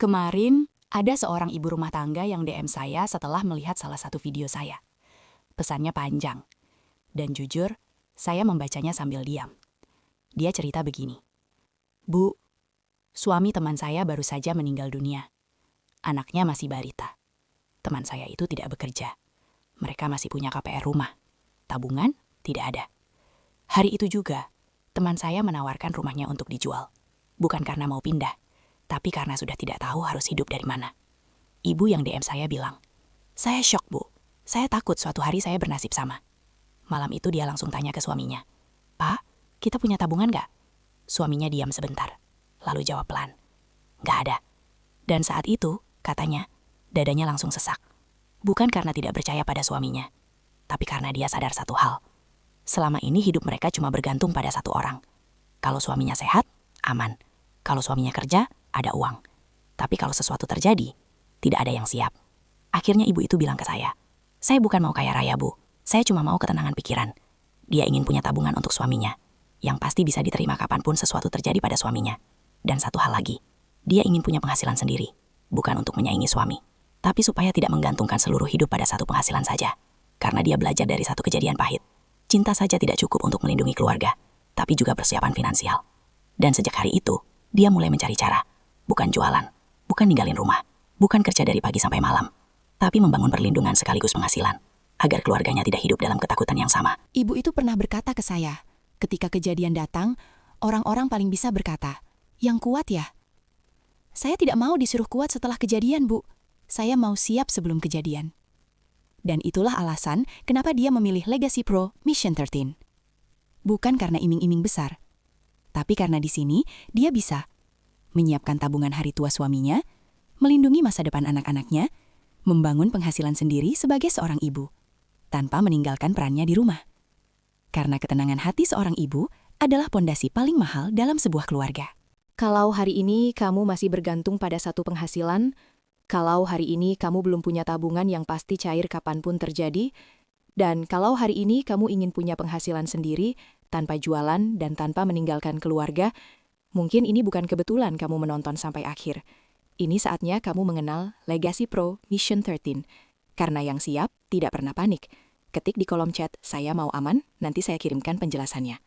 Kemarin, ada seorang ibu rumah tangga yang DM saya setelah melihat salah satu video saya. Pesannya panjang, dan jujur, saya membacanya sambil diam. Dia cerita begini. Bu, suami teman saya baru saja meninggal dunia. Anaknya masih balita. Teman saya itu tidak bekerja. Mereka masih punya KPR rumah. Tabungan tidak ada. Hari itu juga, teman saya menawarkan rumahnya untuk dijual. Bukan karena mau pindah, tapi karena sudah tidak tahu harus hidup dari mana. Ibu yang DM saya bilang, "Saya syok, Bu. Saya takut suatu hari saya bernasib sama." Malam itu dia langsung tanya ke suaminya, "Pak, kita punya tabungan nggak?" Suaminya diam sebentar, lalu jawab pelan, "Nggak ada." Dan saat itu, katanya, dadanya langsung sesak. Bukan karena tidak percaya pada suaminya, tapi karena dia sadar satu hal. Selama ini hidup mereka cuma bergantung pada satu orang. Kalau suaminya sehat, aman. Kalau suaminya kerja, ada uang. Tapi kalau sesuatu terjadi, tidak ada yang siap. Akhirnya ibu itu bilang ke saya bukan mau kaya raya, Bu. Saya cuma mau ketenangan pikiran. Dia ingin punya tabungan untuk suaminya, yang pasti bisa diterima kapanpun sesuatu terjadi pada suaminya. Dan satu hal lagi, dia ingin punya penghasilan sendiri, bukan untuk menyaingi suami, tapi supaya tidak menggantungkan seluruh hidup pada satu penghasilan saja. Karena dia belajar dari satu kejadian pahit. Cinta saja tidak cukup untuk melindungi keluarga, tapi juga persiapan finansial. Dan sejak hari itu, dia mulai mencari cara, bukan jualan, bukan ninggalin rumah, bukan kerja dari pagi sampai malam, tapi membangun perlindungan sekaligus penghasilan, agar keluarganya tidak hidup dalam ketakutan yang sama. Ibu itu pernah berkata ke saya, ketika kejadian datang, orang-orang paling bisa berkata, "Yang kuat ya." Saya tidak mau disuruh kuat setelah kejadian, Bu. Saya mau siap sebelum kejadian. Dan itulah alasan kenapa dia memilih Legacy Pro Mission 13. Bukan karena iming-iming besar, tapi karena di sini dia bisa menyiapkan tabungan hari tua suaminya, melindungi masa depan anak-anaknya, membangun penghasilan sendiri sebagai seorang ibu, tanpa meninggalkan perannya di rumah. Karena ketenangan hati seorang ibu adalah pondasi paling mahal dalam sebuah keluarga. Kalau hari ini kamu masih bergantung pada satu penghasilan, kalau hari ini kamu belum punya tabungan yang pasti cair kapanpun terjadi, dan kalau hari ini kamu ingin punya penghasilan sendiri, tanpa jualan dan tanpa meninggalkan keluarga, mungkin ini bukan kebetulan kamu menonton sampai akhir. Ini saatnya kamu mengenal Legacy Pro Mission 13. Karena yang siap tidak pernah panik. Ketik di kolom chat, "Saya mau aman," nanti saya kirimkan penjelasannya.